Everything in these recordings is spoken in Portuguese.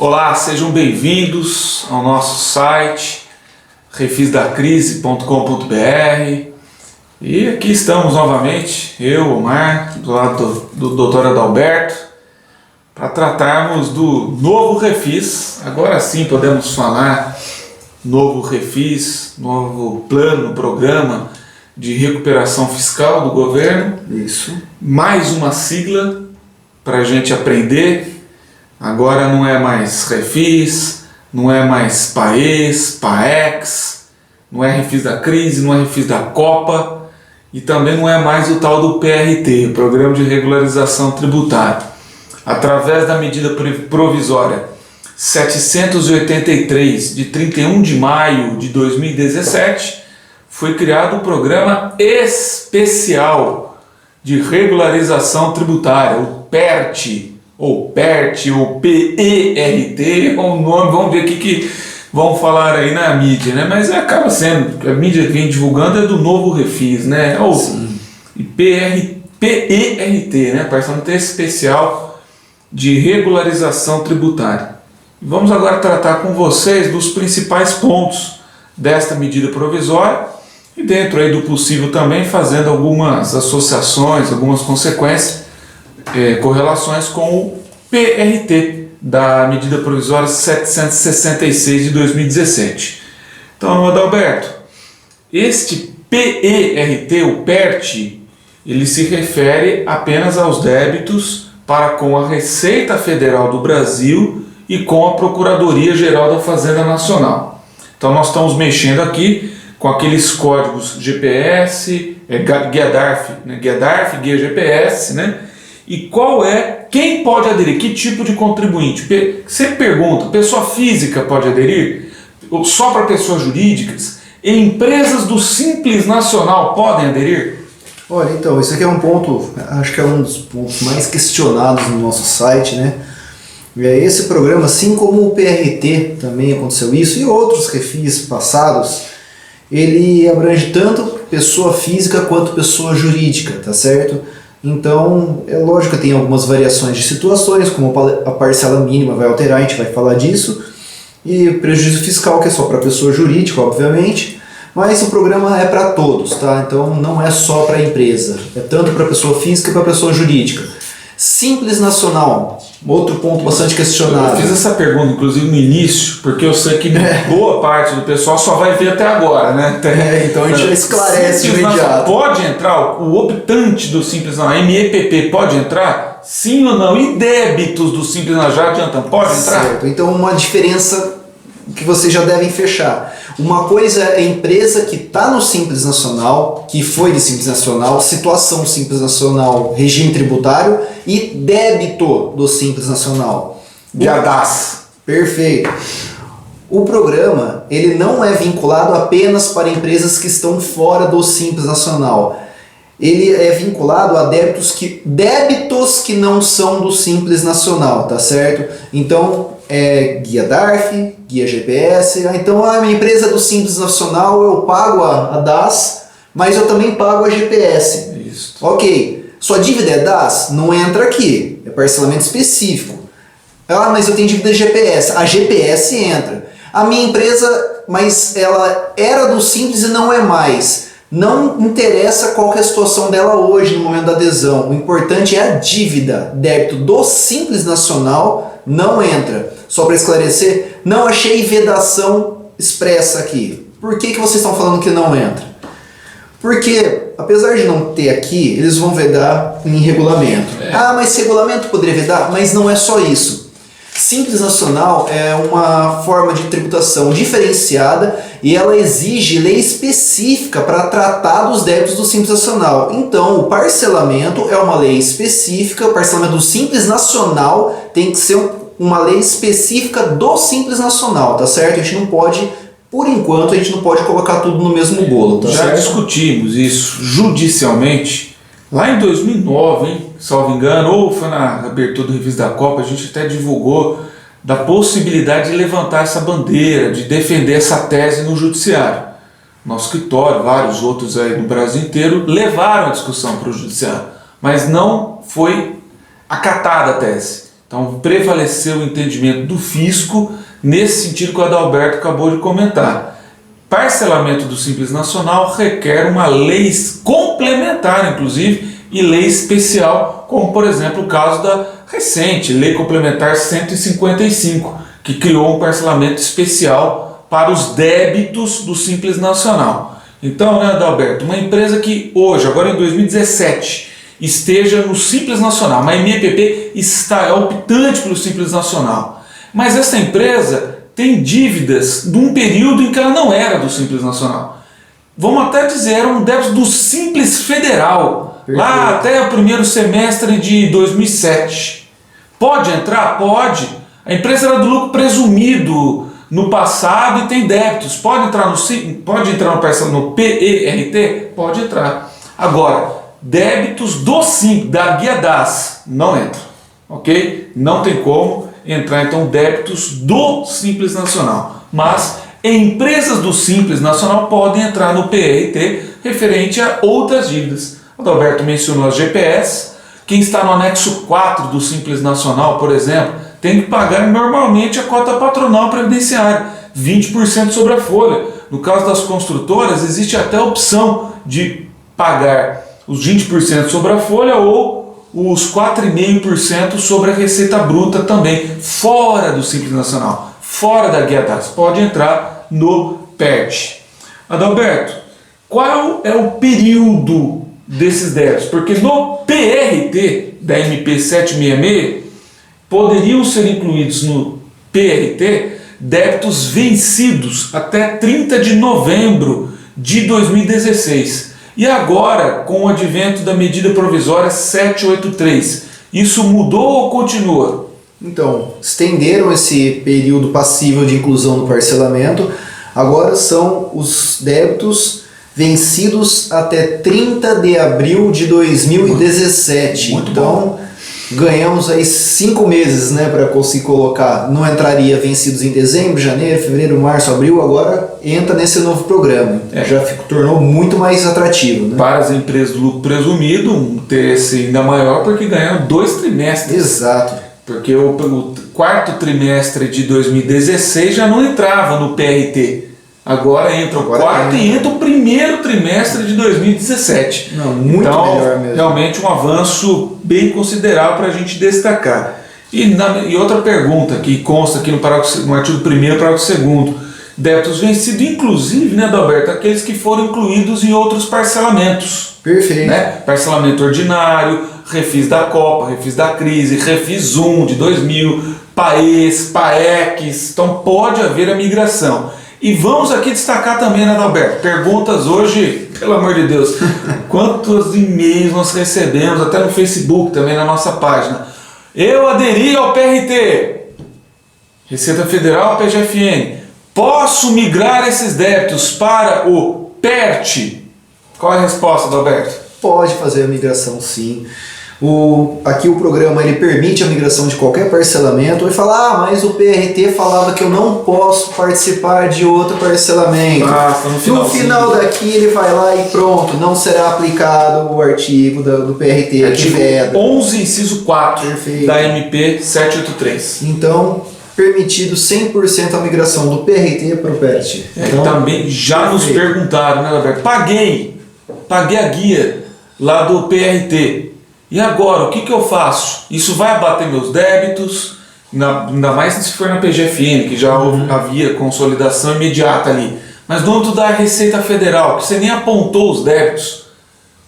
Olá, sejam bem-vindos ao nosso site refisdacrise.com.br e aqui estamos novamente, eu, Omar, do lado do Dr. Adalberto, para tratarmos do novo refis. Agora sim podemos falar novo refis, novo plano, programa de recuperação fiscal do governo. Isso. Mais uma sigla para a gente aprender. Agora não é mais refis, não é mais PAES, PAEX, não é refis da crise, não é refis da Copa e também não é mais o tal do PRT, o Programa de Regularização Tributária. Através da medida provisória 783 de 31 de maio de 2017, foi criado o Programa Especial de Regularização Tributária, o PERT, ou PERT, ou PERT, ou o nome, vamos ver o que vão falar aí na mídia, né? Mas acaba sendo, a mídia que vem divulgando é do novo refis, né? Ou PERT, né? Parcelamento Especial de Regularização Tributária. Vamos agora tratar com vocês dos principais pontos desta medida provisória e dentro aí do possível também fazendo algumas associações, algumas consequências, correlações com o PRT da medida provisória 766 de 2017. Então, Adalberto, este PERT, o PERT, ele se refere apenas aos débitos para com a Receita Federal do Brasil e com a Procuradoria-Geral da Fazenda Nacional. Então nós estamos mexendo aqui com aqueles códigos GPS, Guia DARF, Guia GPS, né? E quem pode aderir, que tipo de contribuinte? Você pergunta, pessoa física pode aderir? Ou só para pessoas jurídicas? E empresas do Simples Nacional podem aderir? Olha, então, isso aqui é um ponto, acho que é um dos pontos mais questionados no nosso site, né? Esse programa, assim como o PRT também aconteceu isso, e outros refis passados, ele abrange tanto pessoa física quanto pessoa jurídica, tá certo? Então, é lógico que tem algumas variações de situações, como a parcela mínima vai alterar, a gente vai falar disso, e o prejuízo fiscal, que é só para pessoa jurídica, obviamente, mas o programa é para todos, tá? Então não é só para a empresa, é tanto para pessoa física e para pessoa jurídica. Simples Nacional, outro ponto bastante questionado. Eu fiz essa pergunta, inclusive, no início, porque eu sei que boa parte do pessoal só vai ver até agora, né? Então a gente já esclarece de imediato. Pode entrar, o optante do Simples Nacional, MEPP, pode entrar? Sim ou não? E débitos do Simples Nacional, já adiantam, pode entrar? Certo, então uma diferença que vocês já devem fechar. Uma coisa é a empresa que está no Simples Nacional, que foi de Simples Nacional, situação Simples Nacional, regime tributário e débito do Simples Nacional. GADAS. Perfeito. O programa ele não é vinculado apenas para empresas que estão fora do Simples Nacional. Ele é vinculado a débitos que não são do Simples Nacional, tá certo? Então, Guia DARF, Guia GPS, então a minha empresa do Simples Nacional eu pago a DAS, mas eu também pago a GPS. Isso. Ok, sua dívida é DAS? Não entra aqui, é parcelamento específico. Ah, mas eu tenho dívida de GPS, a GPS entra. A minha empresa, mas ela era do Simples e não é mais. Não interessa qual que é a situação dela hoje no momento da adesão, o importante é a dívida, débito do Simples Nacional não entra. Só para esclarecer, não achei vedação expressa aqui. Por que vocês estão falando que não entra? Porque, apesar de não ter aqui, eles vão vedar em regulamento. Ah, mas regulamento poderia vedar? Mas não é só isso. Simples Nacional é uma forma de tributação diferenciada e ela exige lei específica para tratar dos débitos do Simples Nacional. Então, o parcelamento é uma lei específica, o parcelamento do Simples Nacional tem que ser uma lei específica do Simples Nacional, tá certo? A gente não pode, por enquanto, a gente não pode colocar tudo no mesmo bolo, tá Já certo? discutimos isso judicialmente lá em 2009, hein? Salvo engano, ou foi na abertura do Refis da Copa, a gente até divulgou da possibilidade de levantar essa bandeira, de defender essa tese no judiciário. Nosso escritório, vários outros aí no Brasil inteiro, levaram a discussão para o judiciário, mas não foi acatada a tese. Então prevaleceu o entendimento do fisco nesse sentido que o Adalberto acabou de comentar. Parcelamento do Simples Nacional requer uma lei complementar, inclusive, e lei especial, como por exemplo o caso da recente Lei Complementar 155, que criou um parcelamento especial para os débitos do Simples Nacional. Então, né, Adalberto, uma empresa que hoje, agora em 2017, esteja no Simples Nacional, uma MEPP é optante pelo Simples Nacional, mas essa empresa tem dívidas de um período em que ela não era do Simples Nacional. Vamos até dizer, era um débito do Simples Federal, lá até o primeiro semestre de 2007. Pode entrar? Pode. A empresa era do lucro presumido no passado e tem débitos. Pode entrar no PERT? Pode entrar. Agora, débitos do Simples, da Guia DAS, não entra. Ok? Não tem como entrar, então, débitos do Simples Nacional. Mas empresas do Simples Nacional podem entrar no PERT referente a outras dívidas. O Adalberto mencionou as GPS. Quem está no anexo 4 do Simples Nacional, por exemplo, tem que pagar normalmente a cota patronal previdenciária, 20% sobre a folha. No caso das construtoras, existe até a opção de pagar os 20% sobre a folha ou os 4,5% sobre a receita bruta também, fora do Simples Nacional, fora da Guia DAS. Pode entrar no PERT. Adalberto, qual é o período desses débitos? Porque no PRT da MP 766 poderiam ser incluídos no PRT débitos vencidos até 30 de novembro de 2016. E agora, com o advento da medida provisória 783, isso mudou ou continua? Então, estenderam esse período passível de inclusão no parcelamento. Agora são os débitos vencidos até 30 de abril de 2017. Muito então, bom. Ganhamos aí 5 meses, né, para se colocar. Não entraria vencidos em dezembro, janeiro, fevereiro, março, abril. Agora entra nesse novo programa. Já tornou muito mais atrativo, né? Para as empresas do lucro presumido, um interesse ainda maior porque ganharam 2 trimestres. Exato. Porque o quarto trimestre de 2016 já não entrava no PRT. Agora entra o quarto e entra o primeiro trimestre de 2017. Não, muito então, melhor mesmo. Realmente um avanço bem considerável para a gente destacar. E outra pergunta que consta aqui no artigo 1º, parágrafo 2º, débitos vencidos, inclusive, né, Adalberto, aqueles que foram incluídos em outros parcelamentos. Perfeito. Né? Parcelamento ordinário, refis da Copa, refis da crise, refis 1 de 2000, PAES, PAECs, então pode haver a migração. E vamos aqui destacar também, né, Adalberto? Perguntas hoje, pelo amor de Deus, quantos e-mails nós recebemos, até no Facebook, também na nossa página. Eu aderi ao PRT, Receita Federal, PGFN. Posso migrar esses débitos para o PERT? Qual é a resposta, Adalberto? Pode fazer a migração, sim. Aqui o programa ele permite a migração de qualquer parcelamento. Ele fala, mas o PRT falava que eu não posso participar de outro parcelamento. No final daqui ele vai lá e pronto, não será aplicado o artigo do PRT. Artigo 11, inciso 4 Perfeito. Da MP 783. Então, permitido 100% a migração do PRT para o PERT. Então, também já nos perguntaram, né, Alberto? Paguei a guia lá do PRT. E agora, o que eu faço? Isso vai abater meus débitos, ainda mais se for na PGFN, que já havia consolidação imediata ali. Mas no âmbito da Receita Federal, que você nem apontou os débitos,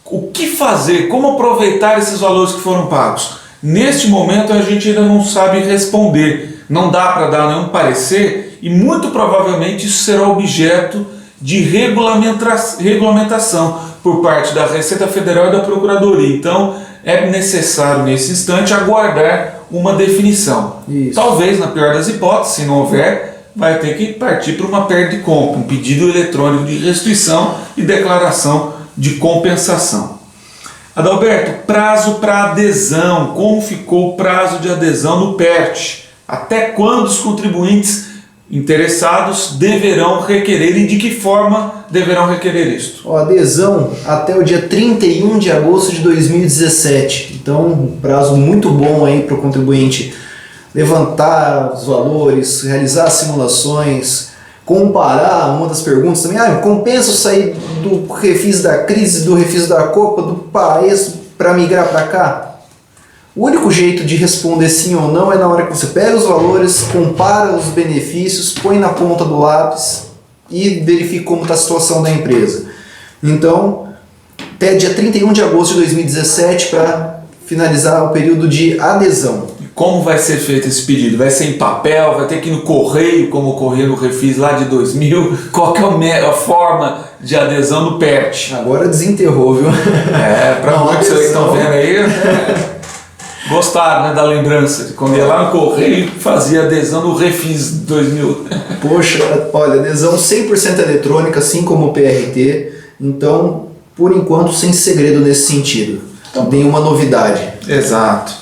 o que fazer? Como aproveitar esses valores que foram pagos? Neste momento a gente ainda não sabe responder. Não dá para dar nenhum parecer e muito provavelmente isso será objeto de regulamentação por parte da Receita Federal e da Procuradoria. Então é necessário nesse instante aguardar uma definição. Isso. Talvez, na pior das hipóteses, se não houver, vai ter que partir para uma perda de compra, um pedido eletrônico de restituição e declaração de compensação. Adalberto, prazo para adesão. Como ficou o prazo de adesão no PERT? Até quando os contribuintes interessados deverão requerer e de que forma deverão requerer isto? Adesão até o dia 31 de agosto de 2017. Então, um prazo muito bom aí para o contribuinte levantar os valores, realizar simulações, comparar. Uma das perguntas também, compensa eu sair do refis da crise, do refis da Copa, do país para migrar para cá? O único jeito de responder sim ou não é na hora que você pega os valores, compara os benefícios, põe na ponta do lápis e verifica como está a situação da empresa. Então, até dia 31 de agosto de 2017 para finalizar o período de adesão. Como vai ser feito esse pedido? Vai ser em papel? Vai ter que ir no correio, como ocorreu no Refis lá de 2000? Qual que é a forma de adesão do PERT? Agora desenterrou, viu? Para muitos que estão vendo aí, gostaram, né, da lembrança de quando ia lá no correio e fazia adesão no Refis 2000. Poxa, olha, adesão 100% eletrônica, assim como o PRT. Então, por enquanto, sem segredo nesse sentido. Nenhuma novidade. Exato.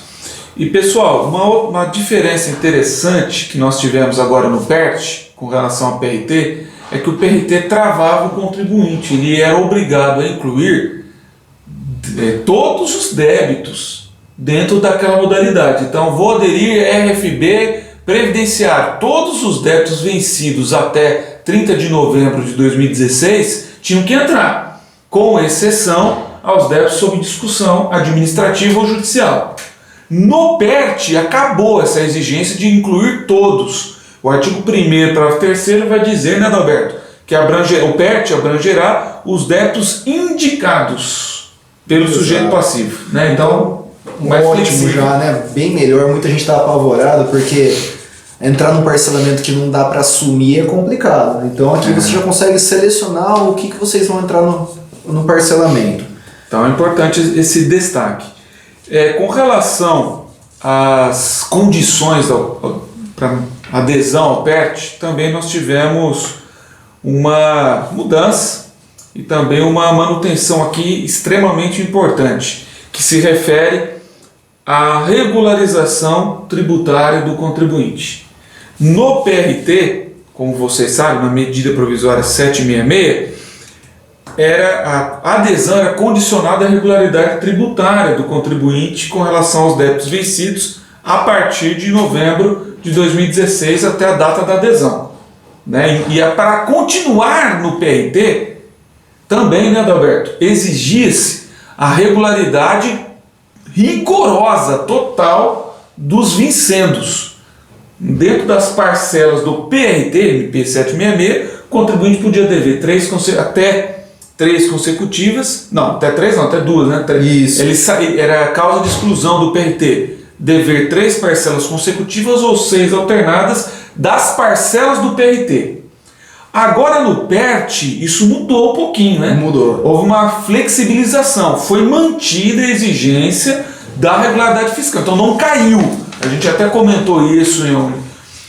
E pessoal, uma diferença interessante que nós tivemos agora no PERT com relação ao PRT é que o PRT travava o contribuinte, ele era obrigado a incluir todos os débitos dentro daquela modalidade. Então, vou aderir RFB previdenciário, todos os débitos vencidos até 30 de novembro de 2016 tinham que entrar, com exceção aos débitos sob discussão administrativa ou judicial. No PERT acabou essa exigência de incluir todos. O artigo 1º, parágrafo 3º vai dizer, né, Adalberto, que o PERT abrangerá os débitos indicados pelo sujeito passivo. Né? Então, mais ótimo flexível. já, né? Bem melhor. Muita gente está apavorada porque entrar num parcelamento que não dá para assumir é complicado. Então aqui você já consegue selecionar o que vocês vão entrar no parcelamento. Então é importante esse destaque. Com relação às condições para adesão ao PERT, também nós tivemos uma mudança e também uma manutenção aqui extremamente importante, que se refere à regularização tributária do contribuinte. No PRT, como vocês sabem, na medida provisória 766, a adesão era condicionada à regularidade tributária do contribuinte com relação aos débitos vencidos a partir de novembro de 2016 até a data da adesão. Né? E para continuar no PRT, também, né, Adalberto, exigia-se a regularidade rigorosa, total, dos vincendos. Dentro das parcelas do PRT, MP 766, o contribuinte podia dever até 3 consecutivas, até 2, né? Isso. Era a causa de exclusão do PRT, dever 3 parcelas consecutivas ou 6 alternadas das parcelas do PRT. Agora no PERT isso mudou um pouquinho, né? Mudou. Houve uma flexibilização, foi mantida a exigência da regularidade fiscal, então não caiu. A gente até comentou isso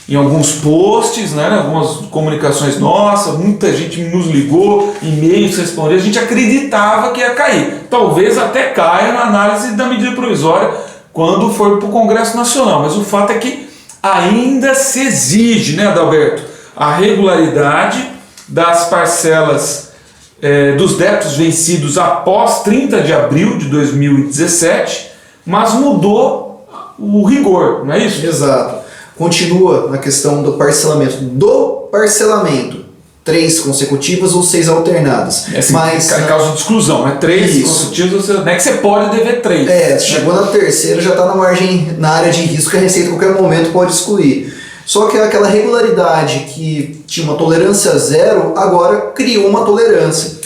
em alguns posts, né, algumas comunicações nossas, muita gente nos ligou, e-mails respondeu, a gente acreditava que ia cair. Talvez até caia na análise da medida provisória quando for para o Congresso Nacional, mas o fato é que ainda se exige, né, Adalberto, a regularidade das parcelas dos débitos vencidos após 30 de abril de 2017, mas mudou o rigor, não é isso? Exato. Continua na questão do parcelamento. 3 consecutivas ou 6 alternadas. Mas causa de exclusão, né? 3 consecutivas, não é que você pode dever 3. Chegou na terceira, já está na área de risco que a Receita a qualquer momento pode excluir. Só que aquela regularidade que tinha uma tolerância zero, agora criou uma tolerância.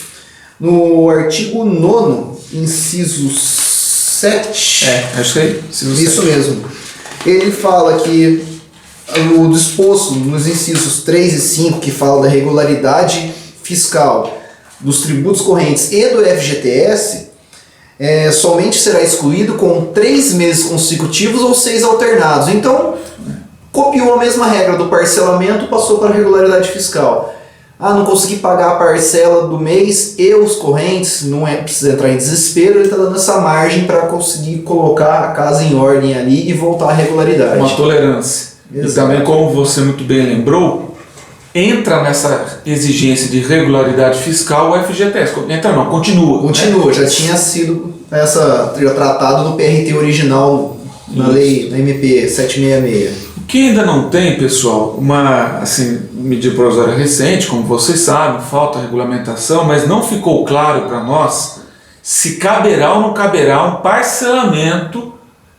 No artigo 9º, inciso 7... acho que é isso mesmo. Ele fala que o disposto nos incisos 3 e 5, que fala da regularidade fiscal dos tributos correntes e do FGTS, somente será excluído com 3 meses consecutivos ou 6 alternados. Então, copiou a mesma regra do parcelamento, passou para a regularidade fiscal. Não consegui pagar a parcela do mês e os correntes, não precisa entrar em desespero, ele está dando essa margem para conseguir colocar a casa em ordem ali e voltar à regularidade. Uma tolerância. Exato. E também, como você muito bem lembrou, entra nessa exigência de regularidade fiscal o FGTS. Continua. Continua, já tinha sido tratado no PRT original, na lei, na MP 766. Quem ainda não tem, pessoal, uma medida provisória recente, como vocês sabem, falta regulamentação, mas não ficou claro para nós se caberá ou não caberá um parcelamento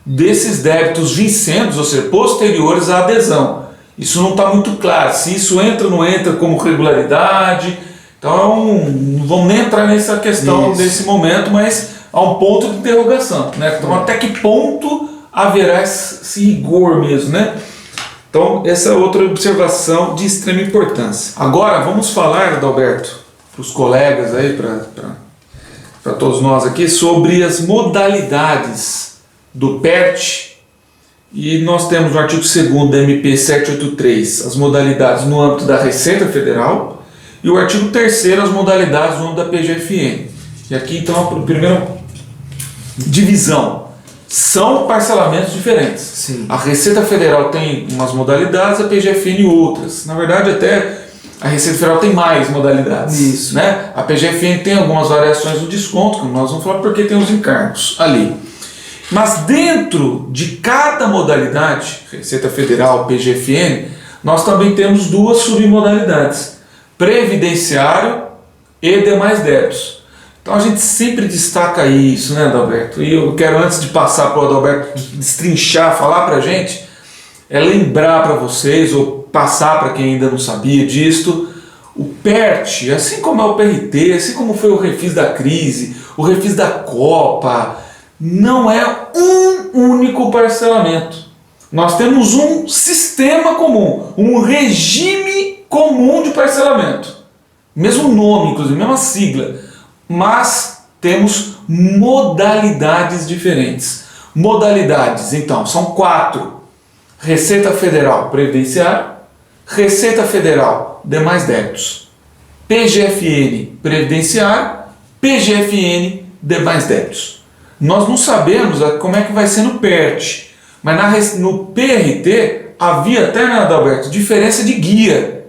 desses débitos vincentes, ou seja, posteriores à adesão. Isso não está muito claro, se isso entra ou não entra como regularidade. Então, não vamos nem entrar nessa questão nesse momento, mas há um ponto de interrogação, né? Então, até que ponto haverá esse rigor mesmo, né? Então, essa é outra observação de extrema importância. Agora, vamos falar, Adalberto, para os colegas aí, para todos nós aqui, sobre as modalidades do PERT. E nós temos no artigo 2º da MP 783 as modalidades no âmbito da Receita Federal e o artigo 3º as modalidades no âmbito da PGFN. E aqui então a primeira divisão. São parcelamentos diferentes. Sim. A Receita Federal tem umas modalidades, a PGFN outras. Na verdade, até a Receita Federal tem mais modalidades. Isso. Né? A PGFN tem algumas variações do desconto, como nós vamos falar, porque tem os encargos ali. Mas dentro de cada modalidade, Receita Federal, PGFN, nós também temos duas submodalidades: previdenciário e demais débitos. Então a gente sempre destaca isso, né, Adalberto? E eu quero, antes de passar para o Adalberto destrinchar, falar para a gente, lembrar para vocês, ou passar para quem ainda não sabia disto, o PERT, assim como é o PRT, assim como foi o refis da crise, o refis da Copa, não é um único parcelamento. Nós temos um sistema comum, um regime comum de parcelamento. Mesmo nome, inclusive, mesma sigla. Mas temos modalidades diferentes. Modalidades, então, são 4. Receita Federal Previdenciário, Receita Federal Demais Débitos, PGFN Previdenciário, PGFN Demais Débitos. Nós não sabemos como é que vai ser no PERT, mas no PRT havia até, né, Adalberto, diferença de guia.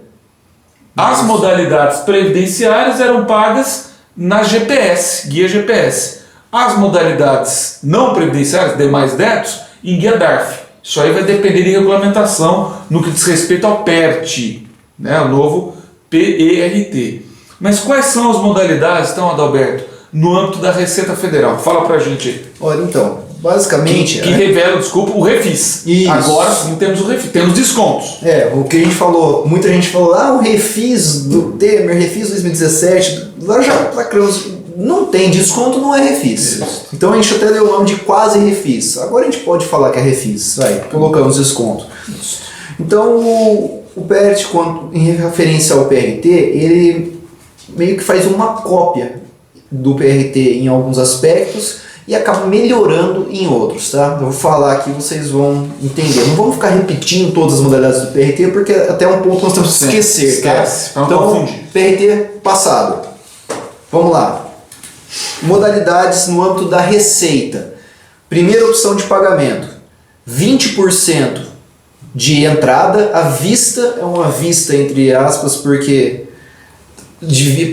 As modalidades previdenciárias eram pagas na GPS, guia GPS. As modalidades não previdenciárias, demais débitos, em guia DARF. Isso aí vai depender de regulamentação no que diz respeito ao PERT, né, o novo PERT. Mas quais são as modalidades, então, Adalberto, no âmbito da Receita Federal? Fala pra gente aí. Olha, então, basicamente... Que revela, desculpa, o refis. Isso. Agora sim temos o refis, temos descontos. O que a gente falou, muita gente falou, o refis do Temer, refis 2017, agora já lacramos, não tem desconto, não é refis. Isso. Então a gente até deu o nome de quase refis. Agora a gente pode falar que é refis, colocamos desconto. Então o PERT, em referência ao PRT, ele meio que faz uma cópia do PRT em alguns aspectos e acaba melhorando em outros, tá? Eu vou falar aqui, vocês vão entender. Não vamos ficar repetindo todas as modalidades do PRT, porque até um ponto nós temos que esquecer, tá? Então, PRT passado. Vamos lá. Modalidades no âmbito da receita. Primeira opção de pagamento. 20% de entrada. A vista é uma vista, entre aspas, porque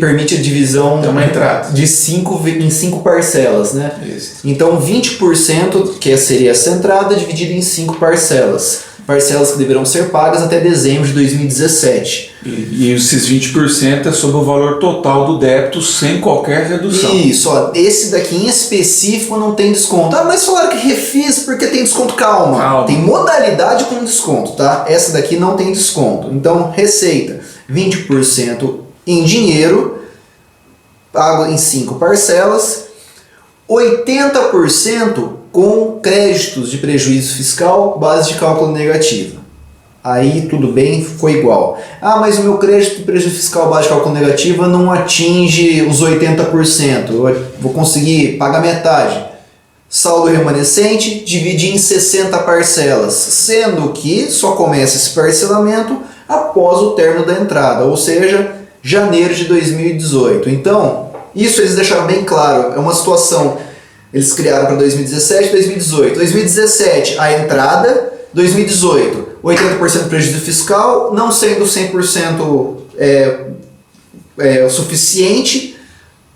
permite a divisão uma entrada de 5 em 5 parcelas, né? Isso. Então 20%, que seria essa entrada, dividida em 5 parcelas. Parcelas que deverão ser pagas até dezembro de 2017. E esses 20% é sobre o valor total do débito, sem qualquer redução. Isso, esse daqui em específico não tem desconto. Mas falaram que refis porque tem desconto. Calma. Tem modalidade com desconto, tá? Essa daqui não tem desconto. Então, receita, 20% em dinheiro, pago em 5 parcelas, 80% com créditos de prejuízo fiscal, base de cálculo negativa. Aí tudo bem, ficou igual. Mas o meu crédito de prejuízo fiscal, base de cálculo negativa, não atinge os 80%. Eu vou conseguir pagar metade. Saldo remanescente, divide em 60 parcelas, sendo que só começa esse parcelamento após o término da entrada, ou seja, janeiro de 2018. Então, isso eles deixaram bem claro. É uma situação, eles criaram para 2017 e 2018. 2017, a entrada. 2018, 80% de prejuízo fiscal, não sendo 100% o suficiente,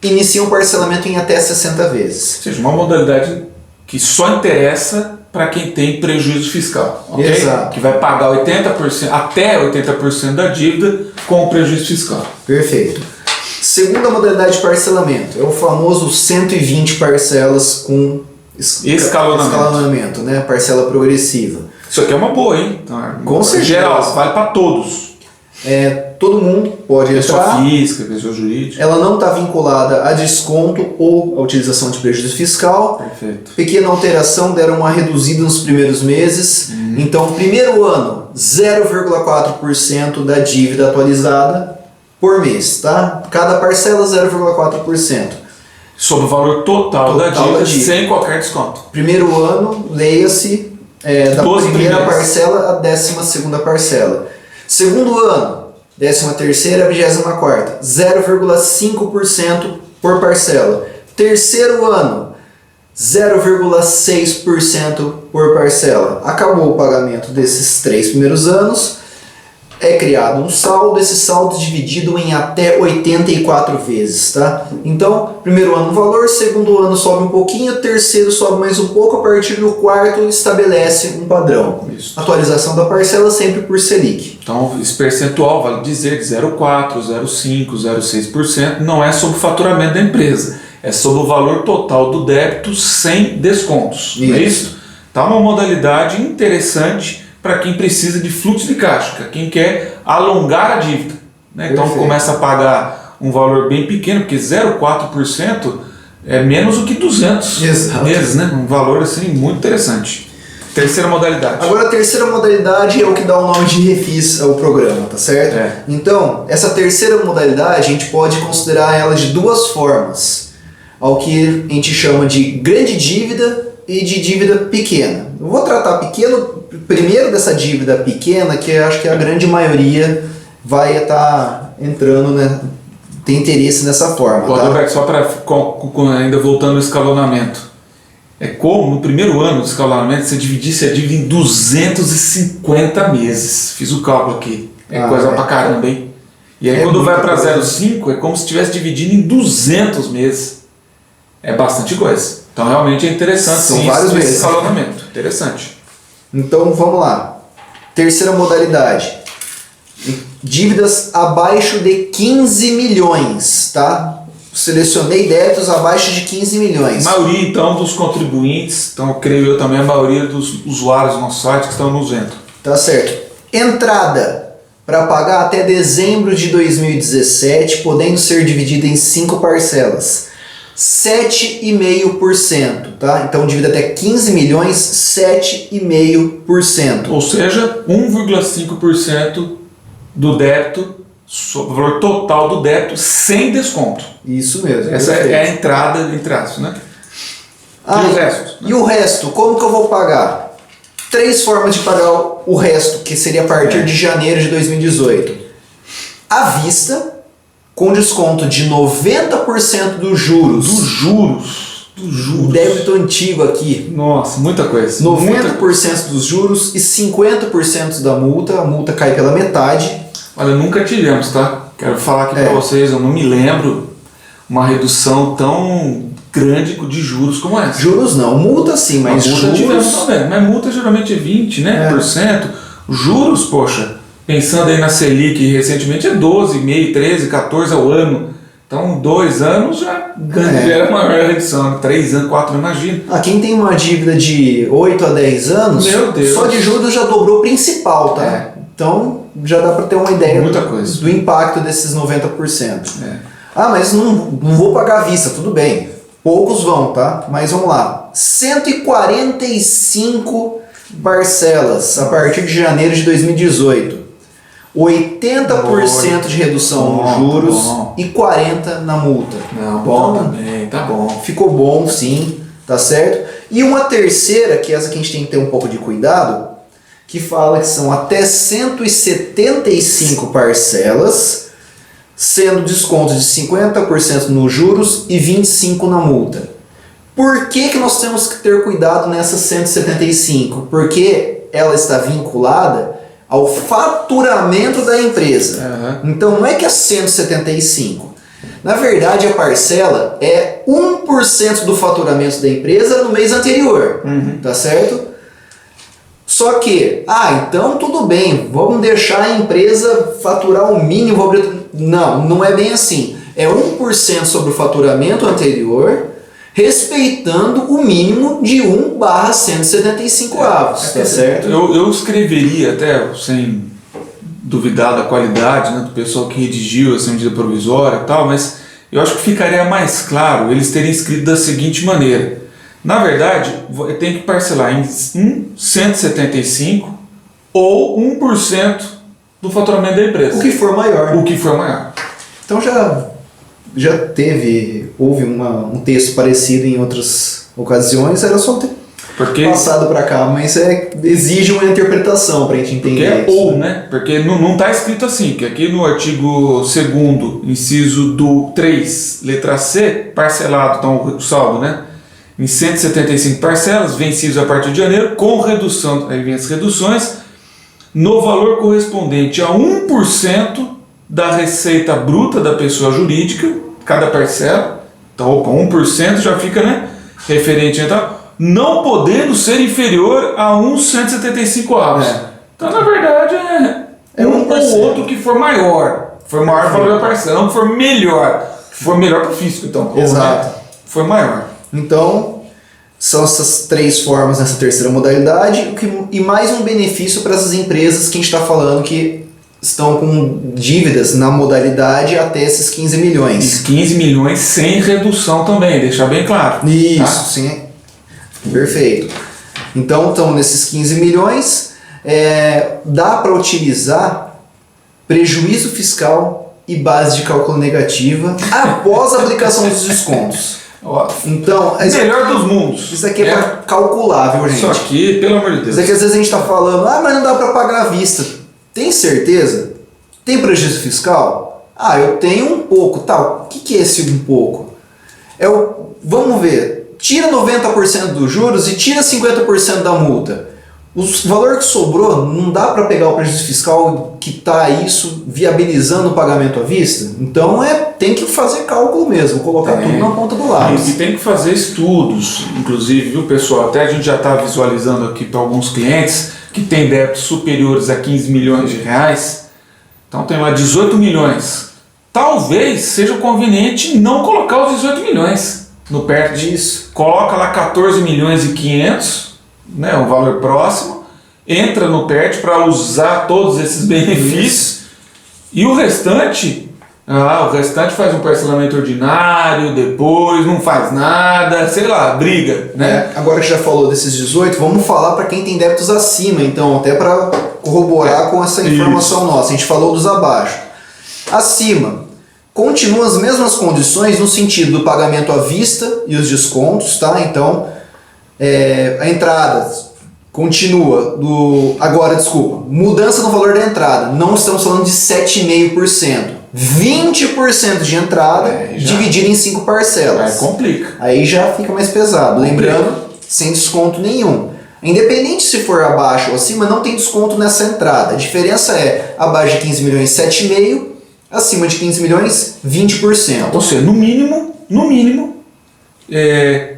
inicia um parcelamento em até 60 vezes. Ou seja, uma modalidade que só interessa para quem tem prejuízo fiscal, ok? Exato. Que vai pagar 80%, até 80% da dívida com o prejuízo fiscal. Perfeito. Segunda modalidade de parcelamento é o famoso 120 parcelas com escalonamento, né? Parcela progressiva. Isso aqui é uma boa, hein? Então, Com certeza. Geral, vale para todos. Todo mundo pode Pessoa entrar. física, pessoa jurídica. Ela não está vinculada a desconto ou a utilização de prejuízo fiscal. Perfeito. Pequena alteração, deram uma reduzida nos primeiros meses. Então, primeiro ano, 0,4% da dívida atualizada por mês, tá? Cada parcela, 0,4%. Sobre o valor total da dívida, dívida, sem qualquer desconto. Primeiro ano, leia-se da 12 primeira primeiros. parcela à 12ª parcela. Segundo ano, 13ª, 24ª, 0,5% por parcela. Terceiro ano, 0,6% por parcela. Acabou o pagamento desses 3 primeiros anos, é criado um saldo, esse saldo dividido em até 84 vezes, tá? Então, primeiro ano um valor, segundo ano sobe um pouquinho, terceiro sobe mais um pouco, a partir do quarto estabelece um padrão. Isso. Atualização da parcela sempre por Selic. Então, esse percentual vale dizer de 0,4%, 0,5%, 0,6%, não é sobre o faturamento da empresa, é sobre o valor total do débito sem descontos. Não é isso? Tá uma modalidade interessante para quem precisa de fluxo de caixa, para quem quer alongar a dívida, né? Então começa a pagar um valor bem pequeno, porque 0,4% é menos do que 200 meses, né? Um valor assim muito interessante. Terceira modalidade. Agora a terceira modalidade é o que dá o nome de refis ao programa, tá certo? Então, essa terceira modalidade a gente pode considerar ela de duas formas. Ao que a gente chama de grande dívida e de dívida pequena. Eu vou tratar primeiro dessa dívida pequena, que eu acho que a grande maioria vai estar entrando, né? Tem interesse nessa forma. Tá? Roberto, só para ainda voltando ao escalonamento. É como no primeiro ano do escalonamento você dividisse a dívida em 250 meses. Fiz o cálculo aqui. Coisa pra caramba, hein? E aí quando vai para 0,5 é como se estivesse dividindo em 200 meses. É bastante coisa. Então realmente é interessante. São vários meses. Escalonamento. Interessante. Então vamos lá. Terceira modalidade. Dívidas abaixo de 15 milhões, tá? Selecionei débitos abaixo de 15 milhões. A maioria então dos contribuintes, então creio eu também a maioria dos usuários do nosso site que estão nos vendo. Tá certo. Entrada para pagar até dezembro de 2017, podendo ser dividida em 5 parcelas. 7,5%, tá? Então dívida até 15 milhões, 7,5%. Ou seja, 1,5% do débito, sobre o valor total do débito, sem desconto. Isso mesmo. Essa é a entrada, entre aspas, né? E o resto? Né? E o resto, como que eu vou pagar? 3 formas de pagar o resto, que seria a partir de janeiro de 2018. À vista, com desconto de 90% dos juros. Dos juros. O débito antigo aqui. Nossa, muita coisa. 90% dos juros e 50% da multa. A multa cai pela metade. Olha, nunca tivemos, tá? Quero falar aqui para vocês, eu não me lembro uma redução tão grande de juros como essa. Juros não, multa sim, mas multa juros... tivemos também, mas multa geralmente é 20%, né? Juros, poxa, pensando aí na Selic recentemente é 12,5%, 13%, 14% ao ano. Então 2 anos já é uma maior redução, 3 anos, 4 anos, imagina. Quem tem uma dívida de 8 a 10 anos, meu Deus, só de juros já dobrou o principal, tá? Então já dá para ter uma ideia do impacto desses 90%. Mas não vou pagar à vista, tudo bem. Poucos vão, tá? Mas vamos lá. 145 parcelas a partir de janeiro de 2018. 80% de redução nos juros e 40% na multa. Bom também, tá bom. Ficou bom, sim, tá certo? E uma terceira, que é essa que a gente tem que ter um pouco de cuidado, que fala que são até 175 parcelas, sendo desconto de 50% nos juros e 25% na multa. Por que nós temos que ter cuidado nessas 175? Porque ela está vinculada ao faturamento da empresa. Então não é que é 175. Na verdade, a parcela é 1% do faturamento da empresa no mês anterior. Tá certo? Só que, então tudo bem, vamos deixar a empresa faturar o mínimo. Não, não é bem assim. É 1% sobre o faturamento anterior, respeitando o mínimo de 1/175 avos, tá certo? Eu escreveria até, sem duvidar da qualidade, né, do pessoal que redigiu essa medida provisória e tal, mas eu acho que ficaria mais claro eles terem escrito da seguinte maneira. Na verdade, tem que parcelar em 175 ou 1% do faturamento da empresa. O que for maior. O que for maior. Então houve um texto parecido em outras ocasiões, era só ter passado para cá, mas exige uma interpretação para a gente entender. Porque ou, né? Porque não está escrito assim, que aqui no artigo 2º, inciso do 3, letra C, parcelado, então o saldo, né? Em 175 parcelas, vencidos a partir de janeiro, com redução, aí vem as reduções, no valor correspondente a 1% da receita bruta da pessoa jurídica, cada parcela, então 1% já fica, né, referente a tal, não podendo ser inferior a 175 avos. Então, na verdade, é um ou outro que for maior. For maior o valor da parcela, não for melhor. For melhor para o fisco, então. Exato. For maior. Então, são essas 3 formas nessa terceira modalidade e mais um benefício para essas empresas que a gente está falando que estão com dívidas na modalidade até esses 15 milhões. E 15 milhões sem redução também, deixar bem claro. Isso, tá? Sim. Perfeito. Então, estão nesses 15 milhões, dá para utilizar prejuízo fiscal e base de cálculo negativa após a aplicação dos descontos. Então, melhor dos mundos. Isso aqui é para calcular, viu, gente? Isso aqui, pelo amor de Deus. Isso aqui às vezes a gente está falando, mas não dá para pagar à vista. Tem certeza? Tem prejuízo fiscal? Eu tenho um pouco. Tá, o que é esse um pouco? Vamos ver. Tira 90% dos juros e tira 50% da multa. O valor que sobrou, não dá para pegar o prejuízo fiscal que está isso viabilizando o pagamento à vista? Então tem que fazer cálculo mesmo, colocar tudo na ponta do lápis. E tem que fazer estudos, inclusive, viu, pessoal? Até a gente já está visualizando aqui para alguns clientes que têm débitos superiores a 15 milhões de reais. Então tem lá 18 milhões. Talvez seja conveniente não colocar os 18 milhões no PERT. Disso. Coloca lá 14 milhões e 500, né, um valor próximo, entra no PERT para usar todos esses benefícios. E o restante faz um parcelamento ordinário, depois não faz nada, sei lá, briga, né? Agora que já falou desses 18, vamos falar para quem tem débitos acima, então, até para corroborar com essa informação nossa. A gente falou dos abaixo. Acima, continuam as mesmas condições no sentido do pagamento à vista e os descontos, tá? Então, a entrada continua mudança no valor da entrada. Não estamos falando de 7,5%. 20% de entrada dividido em 5 parcelas. Aí complica. Aí já fica mais pesado. Lembrando, sem desconto nenhum. Independente se for abaixo ou acima, não tem desconto nessa entrada. A diferença é abaixo de 15 milhões, 7,5%, acima de 15 milhões, 20%. Ou seja, no mínimo,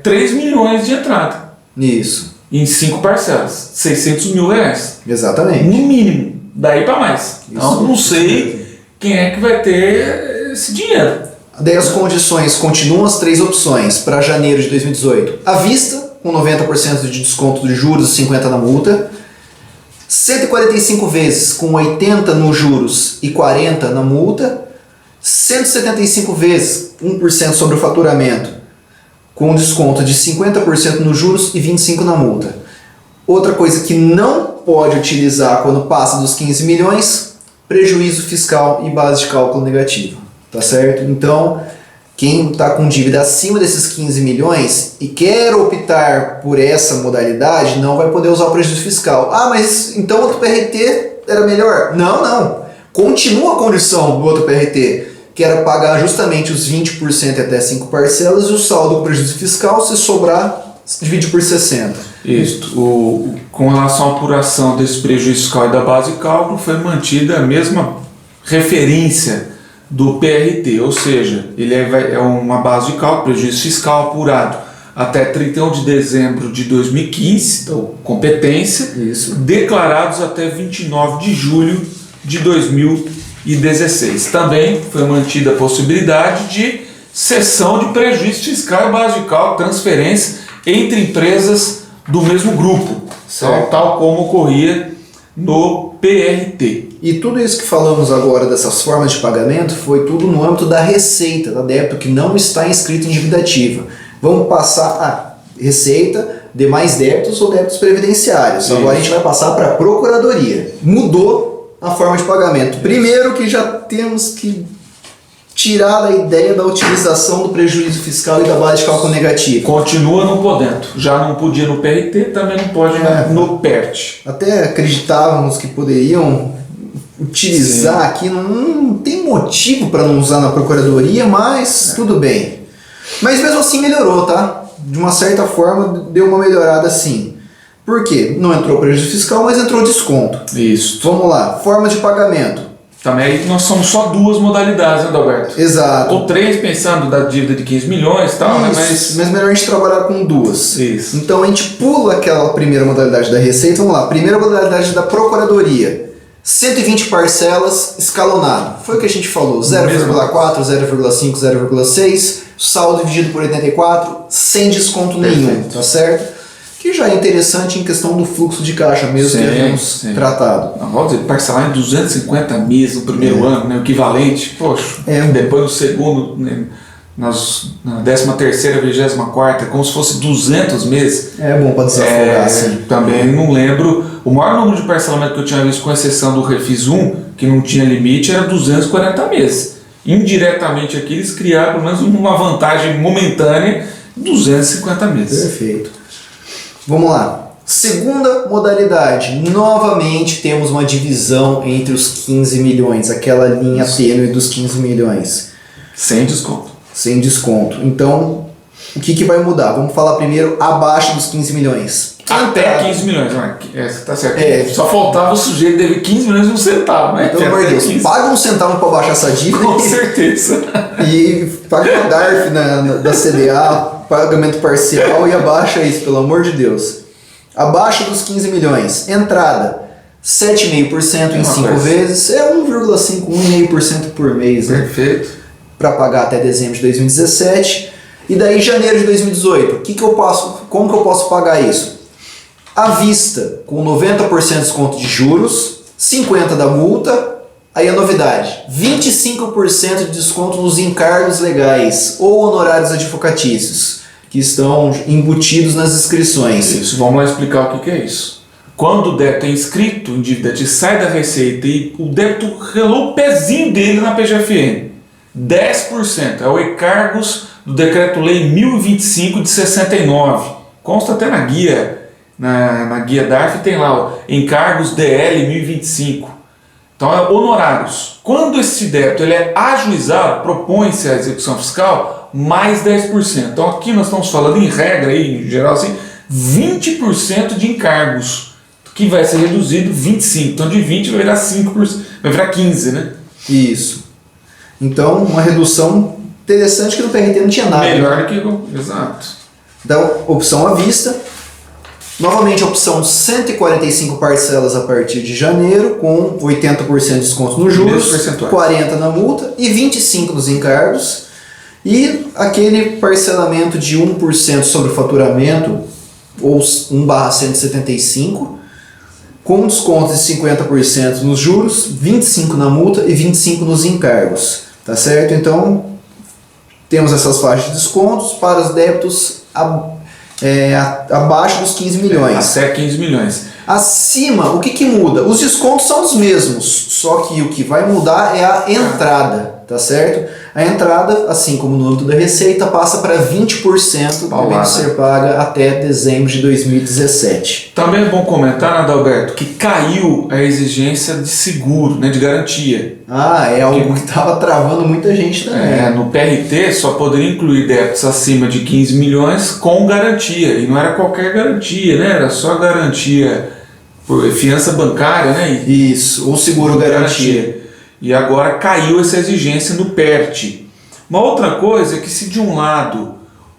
3 milhões de entrada. Isso. Em 5 parcelas, 600 mil reais. Exatamente. No mínimo, daí para mais. Então, não sei quem é que vai ter esse dinheiro. Daí as condições continuam as 3 opções para janeiro de 2018. À vista, com 90% de desconto de juros e 50% na multa. 145 vezes com 80% nos juros e 40% na multa. 175 vezes 1% sobre o faturamento, com desconto de 50% nos juros e 25% na multa. Outra coisa que não pode utilizar quando passa dos 15 milhões, prejuízo fiscal e base de cálculo negativa, tá certo? Então, quem está com dívida acima desses 15 milhões e quer optar por essa modalidade, não vai poder usar o prejuízo fiscal. Mas então outro PRT era melhor? Não. Continua a condição do outro PRT, que era pagar justamente os 20% até 5 parcelas e o saldo com prejuízo fiscal, se sobrar, divide por 60. Isso. Com relação à apuração desse prejuízo fiscal e da base de cálculo, foi mantida a mesma referência do PRT, ou seja, ele é uma base de cálculo, prejuízo fiscal apurado até 31 de dezembro de 2015, então competência, Isso. declarados até 29 de julho de 2016. Também foi mantida a possibilidade de cessão de prejuízo fiscal e base de cálculo, transferência entre empresas do mesmo grupo, tal como ocorria no PRT. E tudo isso que falamos agora dessas formas de pagamento foi tudo no âmbito da receita, da débito que não está inscrito em dívida ativa. Vamos passar a receita, demais débitos ou débitos previdenciários. Sim. Agora a gente vai passar para a procuradoria. Mudou a forma de pagamento. Primeiro que já temos que tirar a ideia da utilização do prejuízo fiscal e da base de cálculo negativo. Continua não podendo. Já não podia no PRT, também não pode no PERT. Até acreditávamos que poderiam utilizar Sim. aqui, não tem motivo para não usar na procuradoria, mas tudo bem. Mas mesmo assim melhorou, tá? De uma certa forma deu uma melhorada sim. Por quê? Não entrou prejuízo fiscal, mas entrou desconto. Isso. Vamos lá, forma de pagamento. Também nós somos só duas modalidades, né, Adalberto? Exato. Ou três, pensando da dívida de 15 milhões e tal, né? Mas melhor a gente trabalhar com duas. Isso. Então a gente pula aquela primeira modalidade da receita. Vamos lá, primeira modalidade da procuradoria. 120 parcelas escalonado. Foi o que a gente falou. 0,4, 0,5, 0,6. Saldo dividido por 84, sem desconto nenhum. Tá certo? Que já é interessante em questão do fluxo de caixa mesmo que havíamos tratado. Vamos dizer, parcelar em 250 meses no primeiro ano, né, o equivalente, poxa, depois no segundo, né, na 13ª, 24ª, como se fosse 200 meses. É bom para desafogar, assim. Também não lembro, o maior número de parcelamento que eu tinha visto, com exceção do Refis 1, que não tinha limite, era 240 meses. Indiretamente aqui eles criaram pelo menos uma vantagem momentânea, 250 meses. Perfeito. Vamos lá. Segunda modalidade. Novamente temos uma divisão entre os 15 milhões, aquela linha tênue dos 15 milhões. Sem desconto. Sem desconto. Então, o que vai mudar? Vamos falar primeiro abaixo dos 15 milhões. Até 15 milhões, tá certo. Só faltava o sujeito dever 15 milhões e um centavo, né? Pelo amor de Deus, paga um centavo para baixar essa dívida. Com certeza. E paga uma DARF da CDA, pagamento parcial, e abaixa isso, pelo amor de Deus. Abaixo dos 15 milhões. Entrada, 7,5% em 5 vezes, é 1,5%, 1,5% por mês. Né? Perfeito. Para pagar até dezembro de 2017. E daí janeiro de 2018, como que eu posso pagar isso? À vista, com 90% de desconto de juros, 50% da multa. Aí a novidade, 25% de desconto nos encargos legais ou honorários advocatícios, que estão embutidos nas inscrições. Isso, vamos lá explicar o que é isso. Quando o débito é inscrito em dívida, te sai da receita e o débito relou o pezinho dele na PGFN, 10% é o encargos do Decreto-Lei 1025 de 69. Consta até na guia, na guia DARF tem lá, ó, encargos DL 1025. Então é honorários. Quando esse débito ele é ajuizado, propõe-se a execução fiscal, mais 10%. Então aqui nós estamos falando em regra, aí, em geral, assim, 20% de encargos, que vai ser reduzido 25%. Então de 20% vai virar 5%, vai virar 15%, né? Isso. Então uma redução interessante que no PRT não tinha nada. Melhor do que... Exato. Então, opção à vista. Novamente a opção 145 parcelas a partir de janeiro, com 80% de desconto nos juros, 40% na multa e 25% nos encargos. E aquele parcelamento de 1% sobre o faturamento, ou 1/175, com desconto de 50% nos juros, 25% na multa e 25% nos encargos. Tá certo? Então, temos essas faixas de descontos para os débitos abaixo dos 15 milhões. Até 15 milhões. Acima, o que muda? Os descontos são os mesmos, só que o que vai mudar é a entrada, tá certo? A entrada, assim como no âmbito da receita, passa para 20%, devendo ser paga até dezembro de 2017. Também é bom comentar, né, Adalberto, que caiu a exigência de seguro, né, de garantia. É algo que estava travando muita gente também. No PRT só poderia incluir débitos acima de 15 milhões com garantia, e não era qualquer garantia, né, era só garantia por fiança bancária, né? Isso, ou seguro garantia. E agora caiu essa exigência no PERT. Uma outra coisa é que se de um lado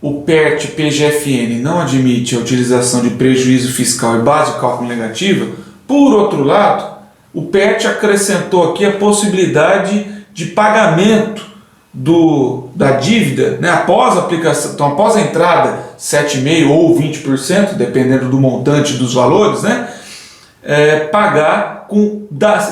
o PERT-PGFN não admite a utilização de prejuízo fiscal e base de cálculo negativa, por outro lado, o PERT acrescentou aqui a possibilidade de pagamento da dívida, né, após a aplicação, então após a entrada 7,5% ou 20%, dependendo do montante dos valores, né, pagar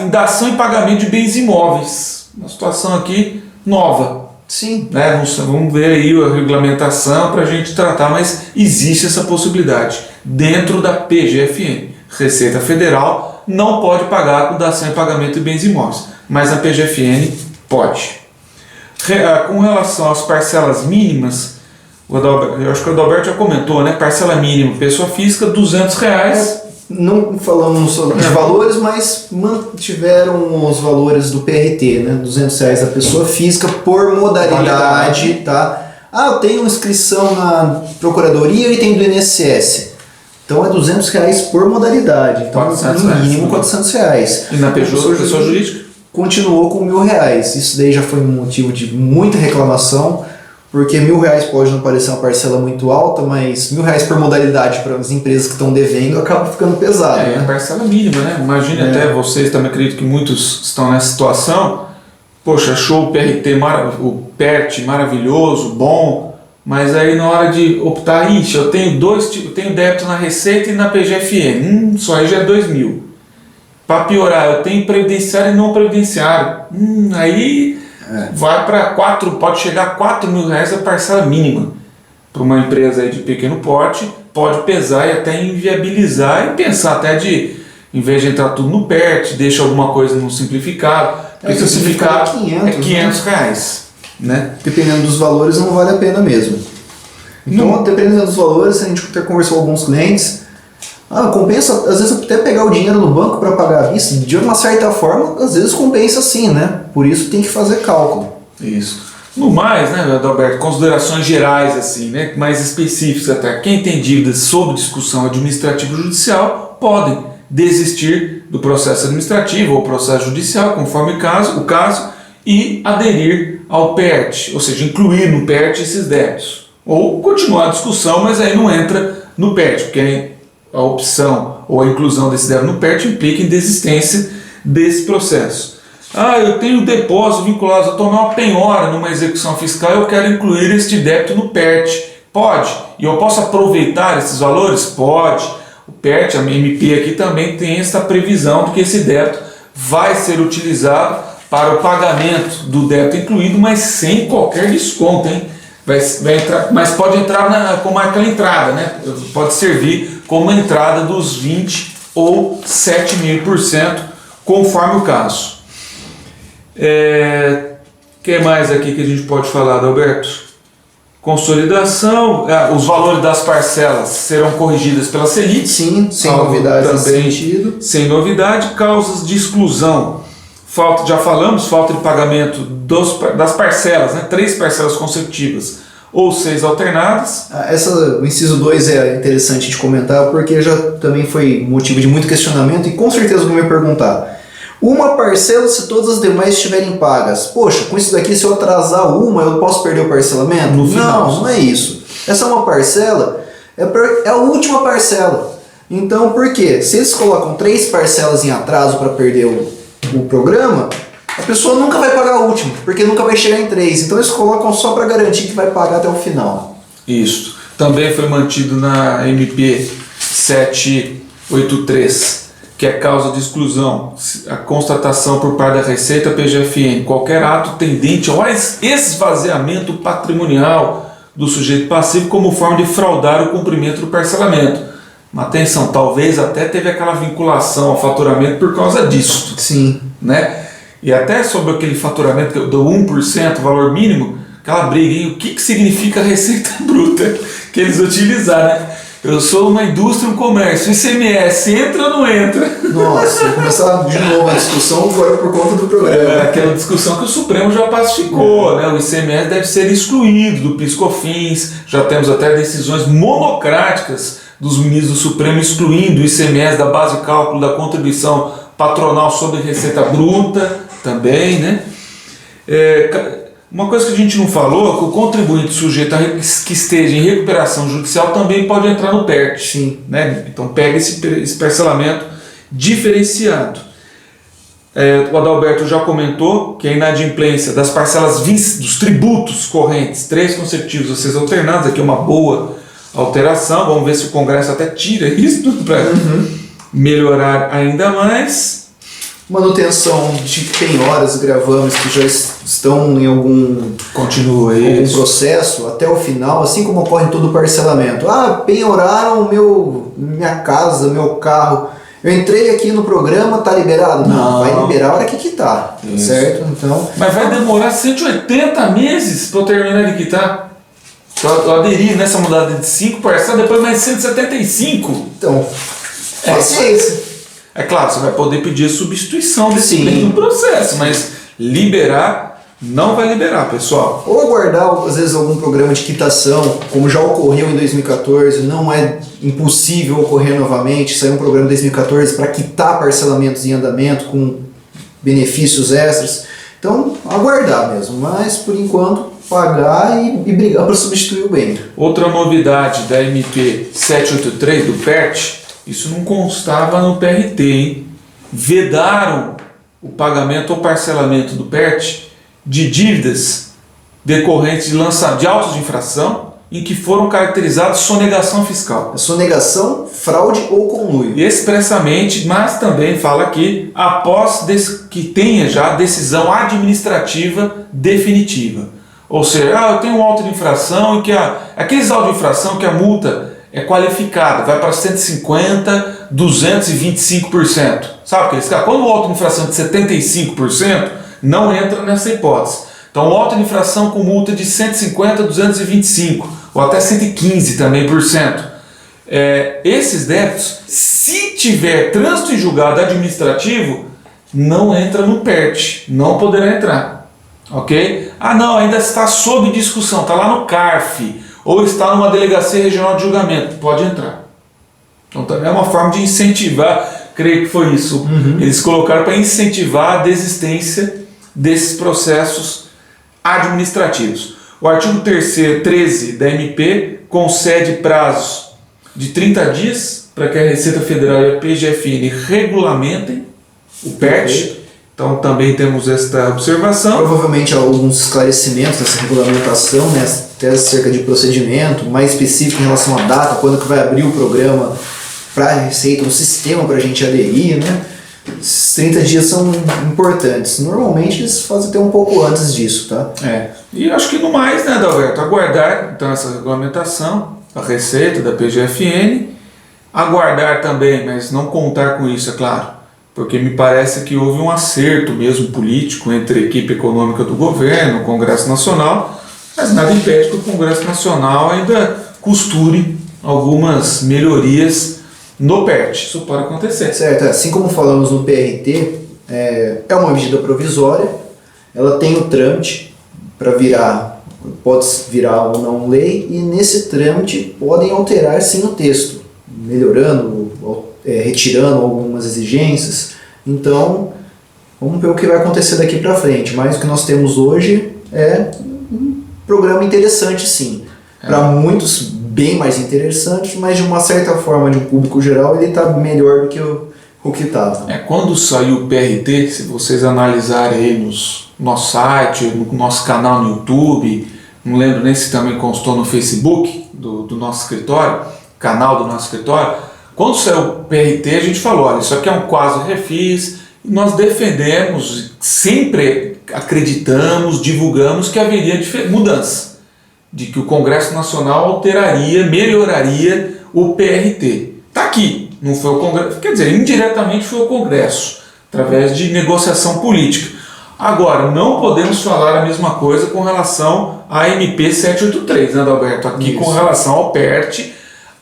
em dação e pagamento de bens imóveis. Uma situação aqui nova. Sim. Né? Vamos ver aí a regulamentação para a gente tratar, mas existe essa possibilidade dentro da PGFN. Receita Federal não pode pagar com dação e pagamento de bens imóveis, mas a PGFN pode. Com relação às parcelas mínimas, eu acho que o Adalberto já comentou, né? Parcela mínima, pessoa física, R$200. Não falamos de valores, mas mantiveram os valores do PRT, né? R$200 da pessoa física por modalidade, tá? Eu tenho inscrição na Procuradoria e tenho do INSS. Então é R$200 por modalidade. Então, no mínimo R$400. E na pessoa jurídica? Continuou com R$1.000. Isso daí já foi um motivo de muita reclamação, porque R$1.000 pode não parecer uma parcela muito alta, mas R$1.000 por modalidade para as empresas que estão devendo acaba ficando pesado. É a parcela mínima, né? Imagine até vocês, também acredito que muitos estão nessa situação. Poxa, achou o PERT maravilhoso, bom, mas aí na hora de optar, eu tenho débito na Receita e na PGFN, só aí já é 2.000. Para piorar, eu tenho previdenciário e não previdenciário. Aí vai para pode chegar a R$4.000 a parcela mínima. Para uma empresa aí de pequeno porte, pode pesar e até inviabilizar e pensar até em vez de entrar tudo no PERT, deixa alguma coisa no simplificado. Porque simplificado é R$500. Né? Dependendo dos valores, não vale a pena mesmo. Então, dependendo dos valores, a gente até conversou com alguns clientes. Compensa, às vezes, até pegar o dinheiro no banco para pagar a vista. De uma certa forma, às vezes compensa sim, né? Por isso tem que fazer cálculo. Isso. No mais, né, Adalberto, considerações gerais, assim, né, mais específicas até. Quem tem dívidas sob discussão administrativa judicial podem desistir do processo administrativo ou processo judicial, conforme o caso, e aderir ao PERT, ou seja, incluir no PERT esses débitos. Ou continuar a discussão, mas aí não entra no PERT, porque a opção ou a inclusão desse débito no PERT implica em desistência desse processo. Eu tenho depósito vinculado, eu tomei uma penhora numa execução fiscal e eu quero incluir este débito no PERT. Pode. E eu posso aproveitar esses valores? Pode. O PERT, a MP aqui também tem esta previsão de que esse débito vai ser utilizado para o pagamento do débito incluído, mas sem qualquer desconto, hein? Vai entrar, mas pode entrar como aquela entrada, né? Pode servir como entrada dos 20% ou 7,5%, conforme o caso. Que mais aqui que a gente pode falar, Adalberto? Consolidação, os valores das parcelas serão corrigidas pela Selic. Sim, sem novidades nesse sentido. Sem novidade, causas de exclusão. Já falamos, falta de pagamento das parcelas, né? 3 parcelas consecutivas ou 6 alternadas. O inciso 2 é interessante de comentar porque já também foi motivo de muito questionamento e com certeza vão me perguntar. Uma parcela se todas as demais estiverem pagas. Poxa, com isso daqui se eu atrasar uma eu posso perder o parcelamento? No final, não é isso. Essa é uma parcela, é a última parcela. Então por quê? Se eles colocam 3 parcelas em atraso para perder o programa, a pessoa nunca vai pagar a última, porque nunca vai chegar em 3. Então eles colocam só para garantir que vai pagar até o final. Isso. Também foi mantido na MP 783, que é causa de exclusão, a constatação por parte da Receita PGFN, qualquer ato tendente ao esvaziamento patrimonial do sujeito passivo como forma de fraudar o cumprimento do parcelamento. Mas atenção, talvez até teve aquela vinculação ao faturamento por causa disso. Sim. Né? E até sobre aquele faturamento do 1%, valor mínimo, aquela briga, hein? O que significa receita bruta que eles utilizaram, né? Eu sou uma indústria, um comércio, ICMS, entra ou não entra? Nossa, vou começar de novo a discussão agora por conta do programa. Aquela discussão que o Supremo já pacificou, né? O ICMS deve ser excluído do PIS/COFINS, já temos até decisões monocráticas dos ministros do Supremo excluindo o ICMS da base de cálculo da contribuição patronal sobre receita bruta também, né? Uma coisa que a gente não falou é que o contribuinte sujeito que esteja em recuperação judicial também pode entrar no PERT. Sim. Né? Então pega esse parcelamento diferenciado. O Adalberto já comentou que a inadimplência das parcelas dos tributos correntes, 3 consecutivos a 6 alternados, aqui é uma boa alteração. Vamos ver se o Congresso até tira isso para melhorar ainda mais. Manutenção de penhoras, gravames que já estão em algum processo até o final, assim como ocorre em todo o parcelamento. Penhoraram minha casa, meu carro. Eu entrei aqui no programa, tá liberado? Não, vai liberar a hora que quitar, certo? Então, mas vai demorar 180 meses para eu terminar de quitar. Eu aderi nessa mudada de 5 parcelas, depois mais 175. Então, paciência. É claro, você vai poder pedir a substituição desse bem no processo, mas liberar, não vai liberar, pessoal. Ou aguardar, às vezes, algum programa de quitação, como já ocorreu em 2014, não é impossível ocorrer novamente, saiu um programa em 2014 para quitar parcelamentos em andamento com benefícios extras. Então, aguardar mesmo, mas por enquanto pagar e brigar para substituir o bem. Outra novidade da MP 783 do PERT, isso não constava no PRT, hein? Vedaram o pagamento ou parcelamento do PERT de dívidas decorrentes de autos de infração em que foram caracterizados sonegação fiscal. Sonegação, fraude ou conluio. Expressamente, mas também fala aqui, após que tenha já decisão administrativa definitiva. Ou seja, eu tenho um auto de infração e que aqueles autos de infração que a multa é qualificada, vai para 150%, 225%. Sabe aqueles caras? Quando o auto de infração é de 75%, não entra nessa hipótese. Então, o auto de infração com multa de 150%, 225%, ou até 115% também por cento. Esses débitos, se tiver trânsito em julgado administrativo, não entra no PERT, não poderá entrar. Ok? Não, ainda está sob discussão, está lá no CARF, ou está numa delegacia regional de julgamento, pode entrar. Então também é uma forma de incentivar, creio que foi isso, eles colocaram para incentivar a desistência desses processos administrativos. O artigo 13 da MP concede prazos de 30 dias para que a Receita Federal e a PGFN regulamentem o PERT. Então também temos esta observação. Provavelmente alguns esclarecimentos dessa regulamentação, né, até acerca de procedimento, mais específico em relação à data, quando que vai abrir o programa para a Receita, um sistema para a gente aderir, né? Esses 30 dias são importantes. Normalmente eles fazem até um pouco antes disso, tá? E acho que no mais, né, Adalberto, aguardar então essa regulamentação da Receita, da PGFN, aguardar também, mas não contar com isso, é claro. Porque me parece que houve um acerto mesmo político entre a equipe econômica do governo, o Congresso Nacional, mas nada impede que o Congresso Nacional ainda costure algumas melhorias no PERT. Isso pode acontecer. Certo, assim como falamos no PRT, é uma medida provisória, ela tem o trâmite para pode virar ou não lei, e nesse trâmite podem alterar sim o texto, melhorando, retirando algumas exigências. Então, vamos ver o que vai acontecer daqui para frente. Mas o que nós temos hoje é um programa interessante, sim. Para muitos, bem mais interessante, mas de uma certa forma, de um público geral, ele está melhor do que o que estava. Quando saiu o PRT, se vocês analisarem aí no nosso site, no nosso canal no YouTube, não lembro nem se também constou no Facebook do nosso escritório, canal do nosso escritório. Quando saiu o PRT, a gente falou, olha, isso aqui é um quase refis, e nós defendemos, sempre acreditamos, divulgamos que haveria mudança, de que o Congresso Nacional alteraria, melhoraria o PRT. Está aqui, não foi o Congresso, quer dizer, indiretamente foi o Congresso, através de negociação política. Agora, não podemos falar a mesma coisa com relação à MP 783, né, Adalberto? Aqui isso. Com relação ao PERT,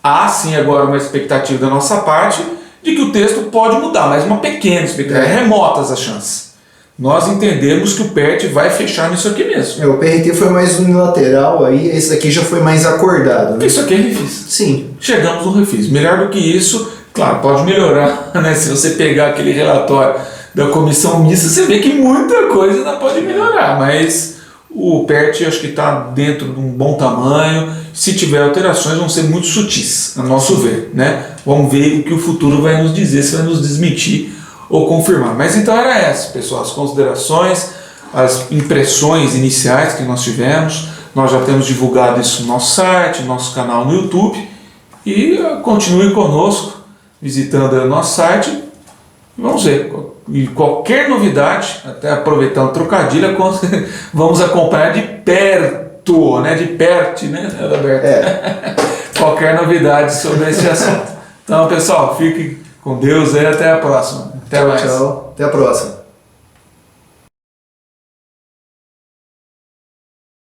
há sim agora uma expectativa da nossa parte de que o texto pode mudar, mas uma pequena expectativa, remotas as chances. Nós entendemos que o PERT vai fechar nisso aqui mesmo. O PRT foi mais unilateral, aí esse daqui já foi mais acordado. Né? Isso aqui é refis. Sim. Chegamos no refis. Melhor do que isso, claro, pode melhorar, né? Se você pegar aquele relatório da comissão mista, você vê que muita coisa ainda pode melhorar, mas o PERT acho que está dentro de um bom tamanho. Se tiver alterações, vão ser muito sutis, a nosso ver, né? Vamos ver o que o futuro vai nos dizer, se vai nos desmentir ou confirmar. Mas então era essa, pessoal, as considerações, as impressões iniciais que nós tivemos. Nós já temos divulgado isso no nosso site, no nosso canal no YouTube. E continue conosco, visitando o nosso site. Vamos ver. E qualquer novidade, até aproveitando o trocadilho, vamos acompanhar de perto, né? De perto, né, Adalberto? Qualquer novidade sobre esse assunto. Então, pessoal, fiquem com Deus e até a próxima. Até mais. Tchau. Até a próxima.